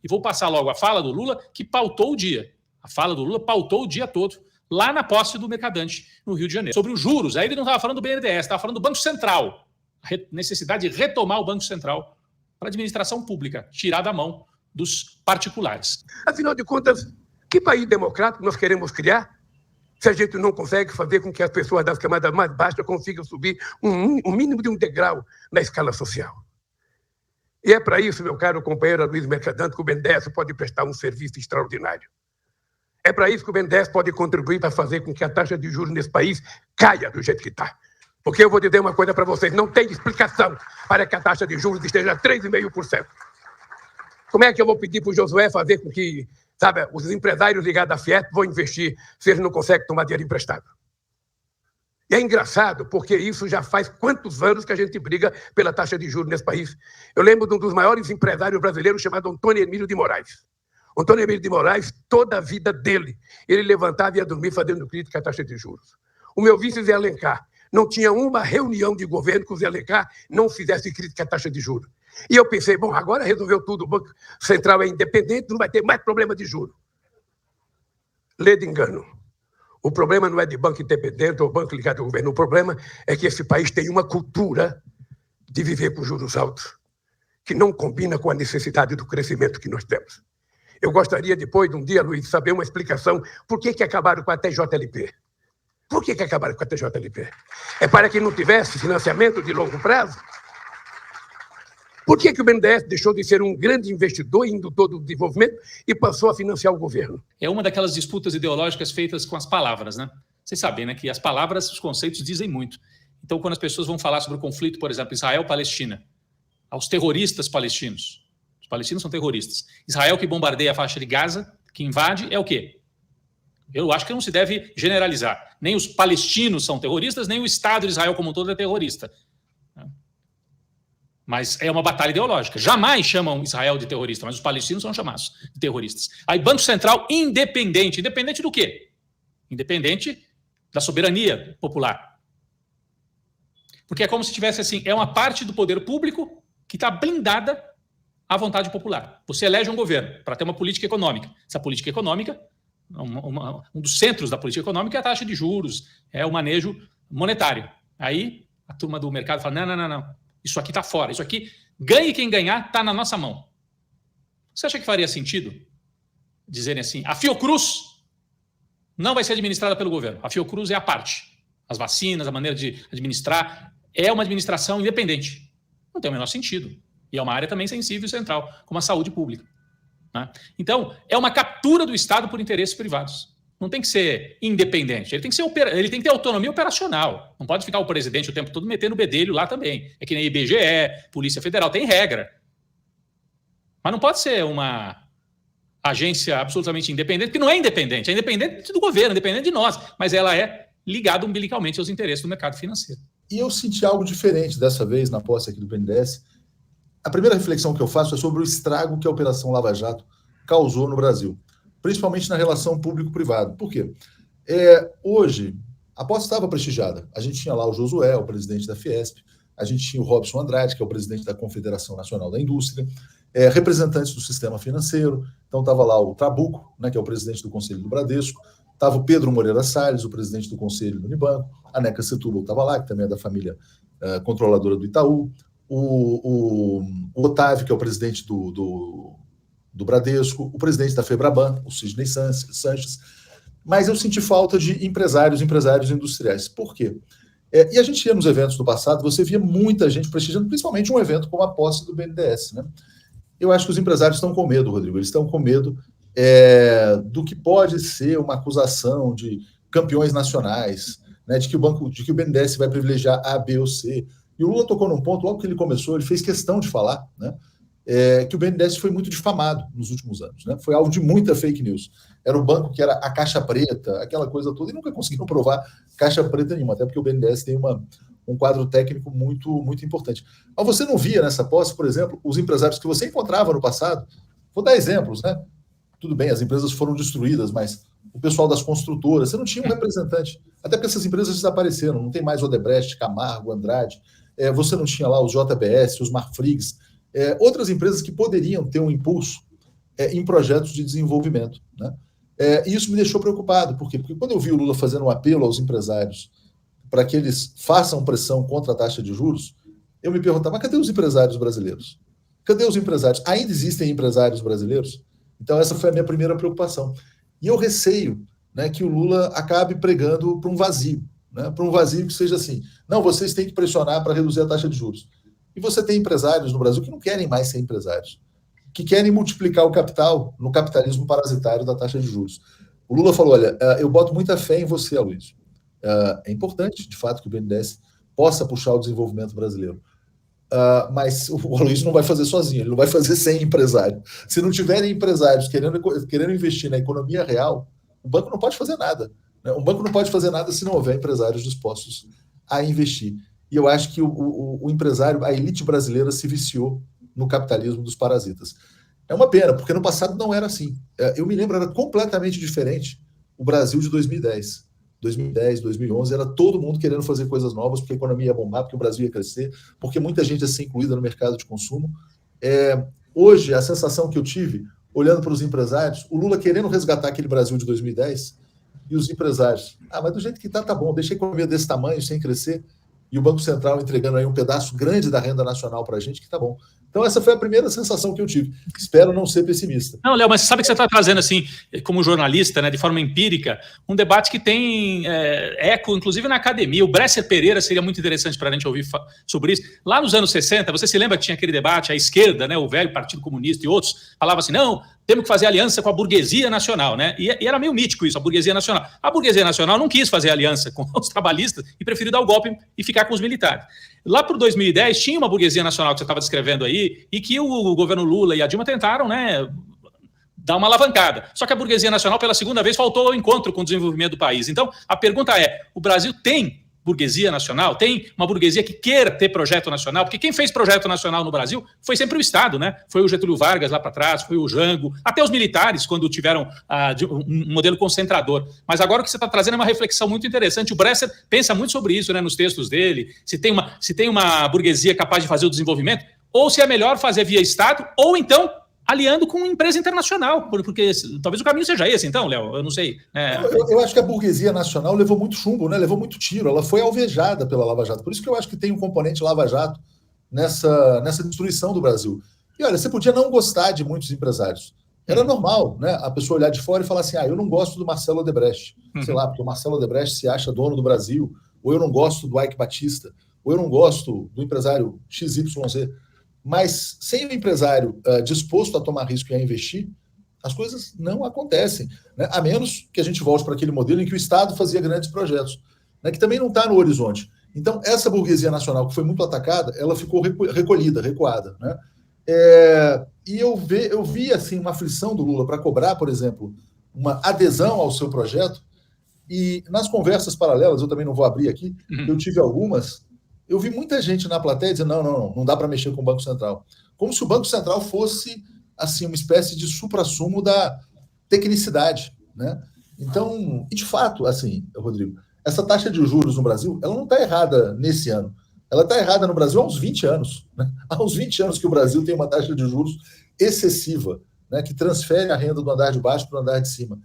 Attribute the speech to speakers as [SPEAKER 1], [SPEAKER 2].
[SPEAKER 1] E vou passar logo a fala do Lula, que pautou o dia. A fala do Lula pautou o dia todo, lá na posse do Mercadante, no Rio de Janeiro. Sobre os juros, aí ele não estava falando do BNDES, estava falando do Banco Central. A necessidade de retomar o Banco Central para a administração pública, tirar da mão dos particulares.
[SPEAKER 2] Afinal de contas, que país democrático nós queremos criar se a gente não consegue fazer com que as pessoas das camadas mais baixas consigam subir um mínimo de um degrau na escala social? E é para isso, meu caro companheiro Luiz Mercadante, que o BNDES pode prestar um serviço extraordinário. É para isso que o BNDES pode contribuir para fazer com que a taxa de juros nesse país caia do jeito que está. Porque eu vou dizer uma coisa para vocês, não tem explicação para que a taxa de juros esteja a 3,5%. Como é que eu vou pedir para o Josué fazer com que, sabe, os empresários ligados à Fiesp vão investir se eles não conseguem tomar dinheiro emprestado? E é engraçado, porque isso já faz quantos anos que a gente briga pela taxa de juros nesse país. Eu lembro de um dos maiores empresários brasileiros chamado Antônio Emílio de Moraes. Antônio Emílio de Moraes, toda a vida dele, ele levantava e ia dormir fazendo crítica à taxa de juros. O meu vice Zé Alencar, não tinha uma reunião de governo que o Zé Alencar não fizesse crítica à taxa de juros. E eu pensei, bom, agora resolveu tudo, o Banco Central é independente, não vai ter mais problema de juros. Lê de engano. O problema não é de banco independente ou banco ligado ao governo. O problema é que esse país tem uma cultura de viver com juros altos, que não combina com a necessidade do crescimento que nós temos. Eu gostaria, depois de um dia, Luiz, saber uma explicação por que acabaram com a TJLP. Por que acabaram com a TJLP? É para que não tivesse financiamento de longo prazo? Por que o BNDES deixou de ser um grande investidor e indutor do desenvolvimento e passou a financiar o governo?
[SPEAKER 1] É uma daquelas disputas ideológicas feitas com as palavras, né? Vocês sabem, né, que as palavras, os conceitos dizem muito. Então, quando as pessoas vão falar sobre o conflito, por exemplo, Israel-Palestina, aos terroristas palestinos, os palestinos são terroristas. Israel que bombardeia a faixa de Gaza, que invade, é o quê? Eu acho que não se deve generalizar. Nem os palestinos são terroristas, nem o Estado de Israel como um todo é terrorista. Mas é uma batalha ideológica. Jamais chamam Israel de terrorista, mas os palestinos são chamados de terroristas. Aí, Banco Central independente. Independente do quê? Independente da soberania popular. Porque é como se tivesse assim, é uma parte do poder público que está blindada à vontade popular. Você elege um governo para ter uma política econômica. Essa política econômica, um dos centros da política econômica é a taxa de juros, é o manejo monetário. Aí a turma do mercado fala, não. Isso aqui está fora. Isso aqui, ganhe quem ganhar, está na nossa mão. Você acha que faria sentido dizerem assim, a Fiocruz não vai ser administrada pelo governo. A Fiocruz é a parte. As vacinas, a maneira de administrar, é uma administração independente. Não tem o menor sentido. E é uma área também sensível e central, como a saúde pública. Né? Então, é uma captura do Estado por interesses privados. Não tem que ser independente, ele tem que ter autonomia operacional. Não pode ficar o presidente o tempo todo metendo o bedelho lá também. É que nem IBGE, Polícia Federal, tem regra. Mas não pode ser uma agência absolutamente independente, porque não é independente. É independente do governo, independente de nós. Mas ela é ligada umbilicalmente aos interesses do mercado financeiro.
[SPEAKER 3] E eu senti algo diferente dessa vez na posse aqui do BNDES. A primeira reflexão que eu faço é sobre o estrago que a Operação Lava Jato causou no Brasil, principalmente na relação público-privado. Por quê? Hoje, a posse estava prestigiada. A gente tinha lá o Josué, o presidente da Fiesp, a gente tinha o Robson Andrade, que é o presidente da Confederação Nacional da Indústria, representantes do sistema financeiro. Então estava lá o Trabuco, né, que é o presidente do Conselho do Bradesco, estava o Pedro Moreira Salles, o presidente do Conselho do Unibanco, a Neca Setúbal estava lá, que também é da família controladora do Itaú, o Otávio, que é o presidente do Bradesco, o presidente da Febraban, o Sidney Sanches, mas eu senti falta de empresários industriais. Por quê? E a gente ia nos eventos do passado, você via muita gente prestigiando, principalmente um evento como a posse do BNDES. Né? Eu acho que os empresários estão com medo, Rodrigo, eles estão com medo do que pode ser uma acusação de campeões nacionais, né, de que o BNDES vai privilegiar A, B ou C. E o Lula tocou num ponto, logo que ele começou, ele fez questão de falar, né, que o BNDES foi muito difamado nos últimos anos. Né? Foi alvo de muita fake news. Era um banco que era a caixa preta, aquela coisa toda, e nunca conseguiram provar caixa preta nenhuma, até porque o BNDES tem um quadro técnico muito, muito importante. Mas você não via nessa posse, por exemplo, os empresários que você encontrava no passado. Vou dar exemplos, né? Tudo bem, as empresas foram destruídas, mas o pessoal das construtoras, você não tinha um representante. Até porque essas empresas desapareceram, não tem mais Odebrecht, Camargo, Andrade, você não tinha lá os JBS, os Marfrigs, outras empresas que poderiam ter um impulso em projetos de desenvolvimento, né? E isso me deixou preocupado. Por quê? Porque quando eu vi o Lula fazendo um apelo aos empresários para que eles façam pressão contra a taxa de juros, eu me perguntava, mas cadê os empresários brasileiros? Cadê os empresários? Ainda existem empresários brasileiros? Então essa foi a minha primeira preocupação. E eu receio, né, que o Lula acabe pregando para um vazio, né, para um vazio que seja assim, não, vocês têm que pressionar para reduzir a taxa de juros. E você tem empresários no Brasil que não querem mais ser empresários, que querem multiplicar o capital no capitalismo parasitário da taxa de juros. O Lula falou, olha, eu boto muita fé em você, Aloysio. É importante, de fato, que o BNDES possa puxar o desenvolvimento brasileiro. Mas o Aloysio não vai fazer sozinho, ele não vai fazer sem empresário. Se não tiverem empresários querendo investir na economia real, o banco não pode fazer nada, né? Um banco não pode fazer nada se não houver empresários dispostos a investir. E eu acho que o empresário, a elite brasileira se viciou no capitalismo dos parasitas. É uma pena, porque no passado não era assim. Eu me lembro, era completamente diferente o Brasil de 2010. 2010, 2011, era todo mundo querendo fazer coisas novas, porque a economia ia bombar, porque o Brasil ia crescer, porque muita gente ia ser incluída no mercado de consumo. Hoje, a sensação que eu tive, olhando para os empresários, o Lula querendo resgatar aquele Brasil de 2010, e os empresários, mas do jeito que tá bom, deixa a economia desse tamanho, sem crescer, e o Banco Central entregando aí um pedaço grande da renda nacional para a gente, que tá bom. Então, essa foi a primeira sensação que eu tive. Espero não ser pessimista.
[SPEAKER 1] Não, Léo, mas sabe que você está trazendo, assim, como jornalista, né, de forma empírica, um debate que tem eco, inclusive na academia. O Bresser Pereira seria muito interessante para a gente ouvir sobre isso. Lá nos anos 60, você se lembra que tinha aquele debate, a esquerda, né, o velho Partido Comunista e outros, falavam assim, não, temos que fazer aliança com a burguesia nacional, né? E era meio mítico isso, a burguesia nacional. A burguesia nacional não quis fazer aliança com os trabalhistas e preferiu dar o golpe e ficar com os militares. Lá para 2010, tinha uma burguesia nacional que você estava descrevendo aí, e que o governo Lula e a Dilma tentaram, né, dar uma alavancada. Só que a burguesia nacional, pela segunda vez, faltou ao encontro com o desenvolvimento do país. Então, a pergunta é, o Brasil tem burguesia nacional? Tem uma burguesia que queira ter projeto nacional? Porque quem fez projeto nacional no Brasil foi sempre o Estado, né? Foi o Getúlio Vargas lá para trás, foi o Jango, até os militares, quando tiveram um modelo concentrador. Mas agora o que você está trazendo é uma reflexão muito interessante. O Bresser pensa muito sobre isso, né, nos textos dele, se tem uma burguesia capaz de fazer o desenvolvimento, ou se é melhor fazer via Estado, ou então aliando com uma empresa internacional, porque talvez o caminho seja esse, então, Léo, eu não sei.
[SPEAKER 3] Eu acho que a burguesia nacional levou muito chumbo, né? Levou muito tiro, ela foi alvejada pela Lava Jato. Por isso que eu acho que tem um componente Lava Jato nessa destruição do Brasil. E olha, você podia não gostar de muitos empresários. Era normal, né? A pessoa olhar de fora e falar assim, eu não gosto do Marcelo Odebrecht. Sei lá, porque o Marcelo Odebrecht se acha dono do Brasil, ou eu não gosto do Eike Batista, ou eu não gosto do empresário XYZ. Mas sem o empresário disposto a tomar risco e a investir, as coisas não acontecem, né? A menos que a gente volte para aquele modelo em que o Estado fazia grandes projetos, né, que também não está no horizonte. Então, essa burguesia nacional que foi muito atacada, ela ficou recolhida, recuada, né? E eu vi assim, uma aflição do Lula para cobrar, por exemplo, uma adesão ao seu projeto, e nas conversas paralelas, eu também não vou abrir aqui, eu tive algumas. Eu vi muita gente na plateia dizendo não dá para mexer com o Banco Central. Como se o Banco Central fosse assim, uma espécie de suprassumo da tecnicidade, né? Então, e de fato, assim, Rodrigo, essa taxa de juros no Brasil, ela não está errada nesse ano. Ela está errada no Brasil há uns 20 anos. Né? Há uns 20 anos que o Brasil tem uma taxa de juros excessiva, né, que transfere a renda do andar de baixo para o andar de cima.